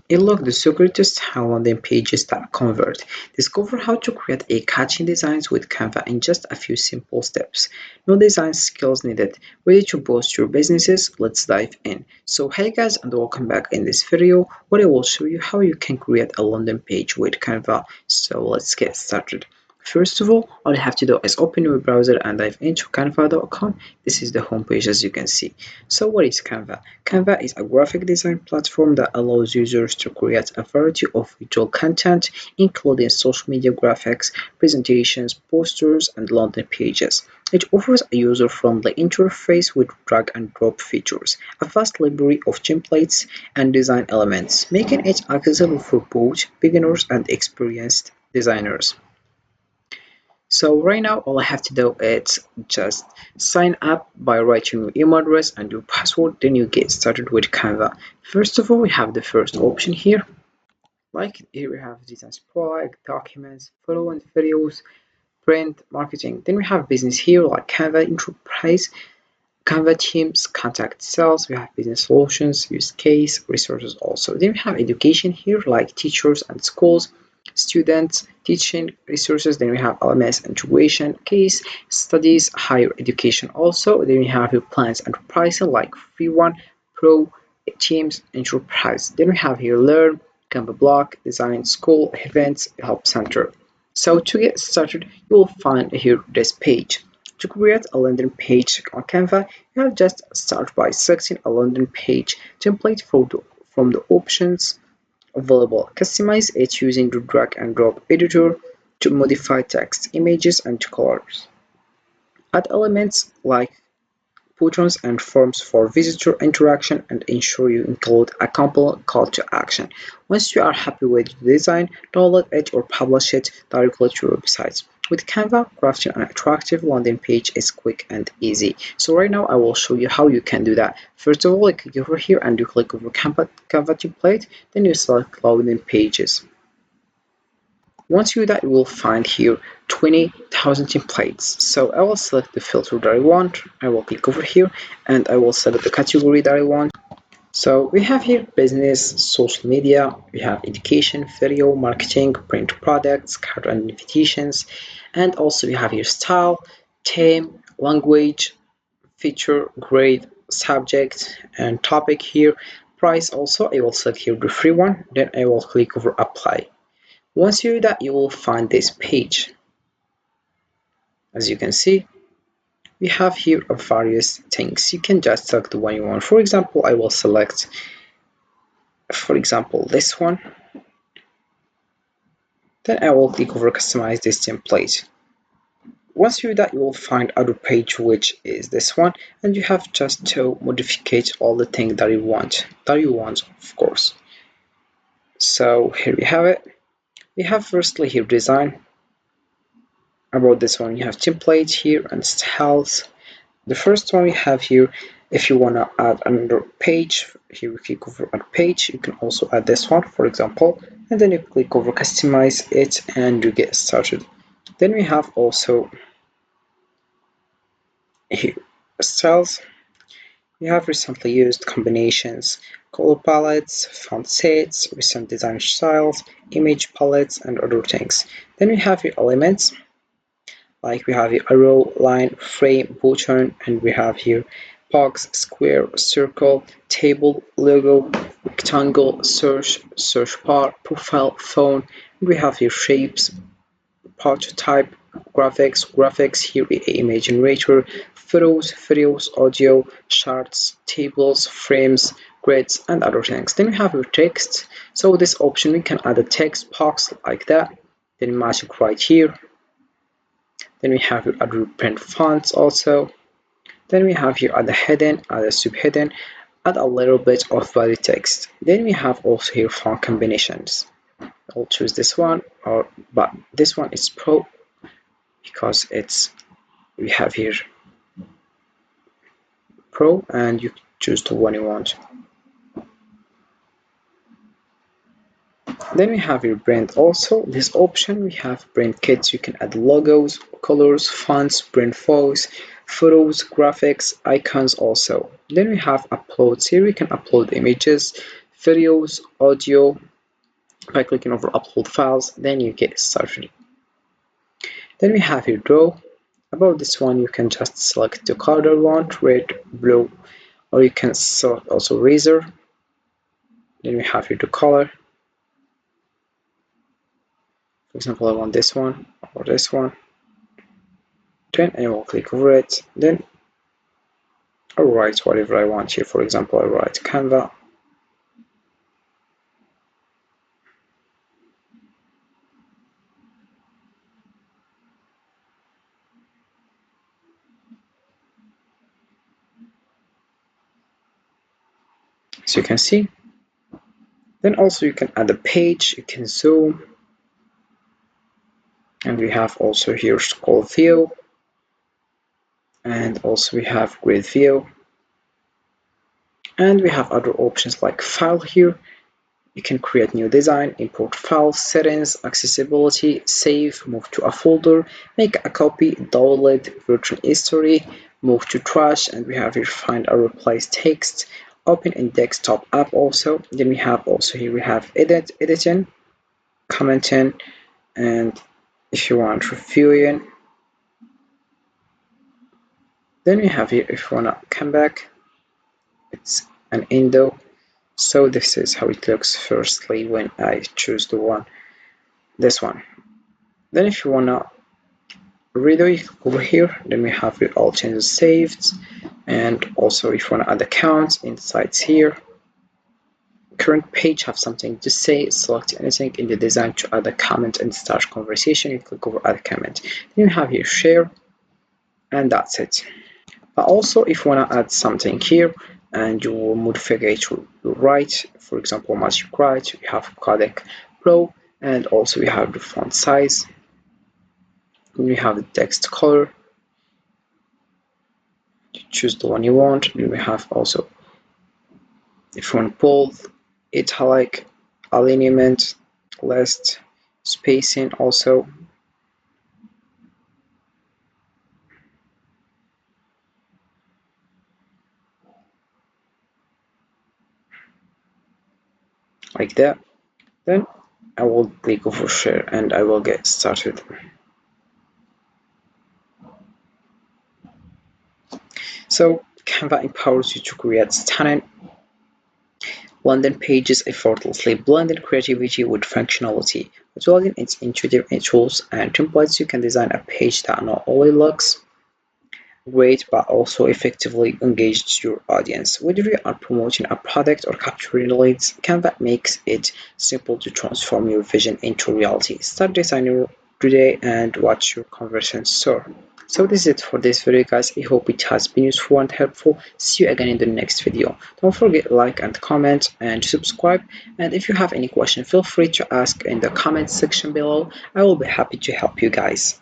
Unlock the secret to style landing pages that convert. Discover how to create a catchy designs with Canva in just a few simple steps. No design skills needed. Ready to boost your businesses? Let's dive in. So hey guys, and welcome back. In this video where I will show you how you can create a landing page with Canva. So let's get started. First of all you have to do is open your browser and dive into canva.com. This is the homepage as you can see. So what is Canva? Canva is a graphic design platform that allows users to create a variety of visual content, including social media graphics, presentations, posters, and landing pages. It offers a user-friendly interface with drag and drop features, a vast library of templates and design elements, making it accessible for both beginners and experienced designers. So right now all I have to do is just sign up by writing your email address and your password, then you get started with Canva. First of all, we have the first option here. Like here we have designs, product, documents, photo and videos, print, marketing. Then we have business here like Canva Enterprise, Canva Teams, contact sales. We have business solutions, use case, resources also. Then we have education here like teachers and schools, students, teaching resources. Then we have LMS integration, case studies, higher education also. Then we have your plans and pricing like free one, pro, teams, enterprise. Then we have here learn, Canva block, design, school, events, help center. So to get started, you will find here this page. To create a landing page on Canva, you have just start by selecting a landing page template from the options available. Customize it using the drag and drop editor to modify text, images, and colors. Add elements like buttons and forms for visitor interaction and ensure you include a compelling call to action. Once you are happy with the design, download it or publish it directly to your website. With Canva, crafting an attractive landing page is quick and easy. So right now I will show you how you can do that. First of all, you click over here and you click over Canva template, then you select landing pages. Once you do that, you will find here 20,000 templates. So I will select the filter that I want. I will click over here and I will select the category that I want. So we have here business, social media, we have education, video, marketing, print products, card and invitations, and also we have here style, theme, language, feature, grade, subject, and topic here. Price also, I will select here the free one, then I will click over apply. Once you do that, you will find this page. As you can see, we have here various things. You can just select the one you want. For example, I will select, for example, this one. Then I will click over customize this template. Once you do that, you will find other page, which is this one, and you have just to modify all the things that you want, of course. So here we have it. We have firstly here design. About this one, you have templates here and styles. The first one we have here, if you want to add another page, here we click over add page. You can also add this one, for example, and then you click over customize it and you get started. Then we have also here styles. We have recently used combinations, color palettes, font sets, recent design styles, image palettes, and other things. Then we have here elements. Like we have here arrow, line, frame, button, and we have here box, square, circle, table, logo, rectangle, search bar, profile, phone. We have here shapes, prototype, graphics, here image generator, photos, videos, audio, charts, tables, frames, grids, and other things. Then we have your text. So this option we can add a text box like that. Then match it right here. Then we have your other print fonts also. Then we have here other heading, other subheading, add a little bit of body text. Then we have also here font combinations. I'll choose this one, but this one is Pro because we have here Pro, and you choose the one you want. Then we have your brand also. This option we have brand kits. You can add logos, colors, fonts, brand photos, graphics, icons also. Then we have uploads. Here we can upload images, videos, audio by clicking over upload files, then you get started. Then we have your draw. About this one, you can just select the color you want, red, blue, or you can select also razor. Then we have your color. For example, I want this one or this one. Then I will click over it. Then I'll write whatever I want here. For example, I write Canva. As you can see. Then also you can add a page, you can zoom, and we have also here scroll view, and also we have grid view, and we have other options like file here. You can create new design, import file, settings, accessibility, save, move to a folder, make a copy, download, virtual history, move to trash, and we have here find or replace text, open in desktop app also. Then we have also here we have editing, commenting, and if you want reviewing. Then we have here if you wanna come back, it's an window. So this is how it looks firstly when I choose this one. Then if you wanna redo it over here, then we have all changes saved, and also if you wanna add accounts, insights here. Current page have something to say, select anything in the design to add a comment and start conversation. You click over add comment. Then you have here share, and that's it. But also if you want to add something here and you will modify it to your right, for example magic right, we have codec pro, and also we have the font size, and we have the text color, you choose the one you want, and we have also if you want bold, italic, alignment, list, spacing also. Like that. Then I will click over share and I will get started. So Canva empowers you to create stunning landing pages effortlessly, blending creativity with functionality. Utilizing its intuitive tools and templates, you can design a page that not only looks great but also effectively engages your audience. Whether you are promoting a product or capturing leads, Canva makes it simple to transform your vision into reality. Start designing today and watch your conversions soar. So this is it for this video guys. I hope it has been useful and helpful. See you again in the next video. Don't forget like and comment and subscribe, and if you have any question feel free to ask in the comment section below. I will be happy to help you guys.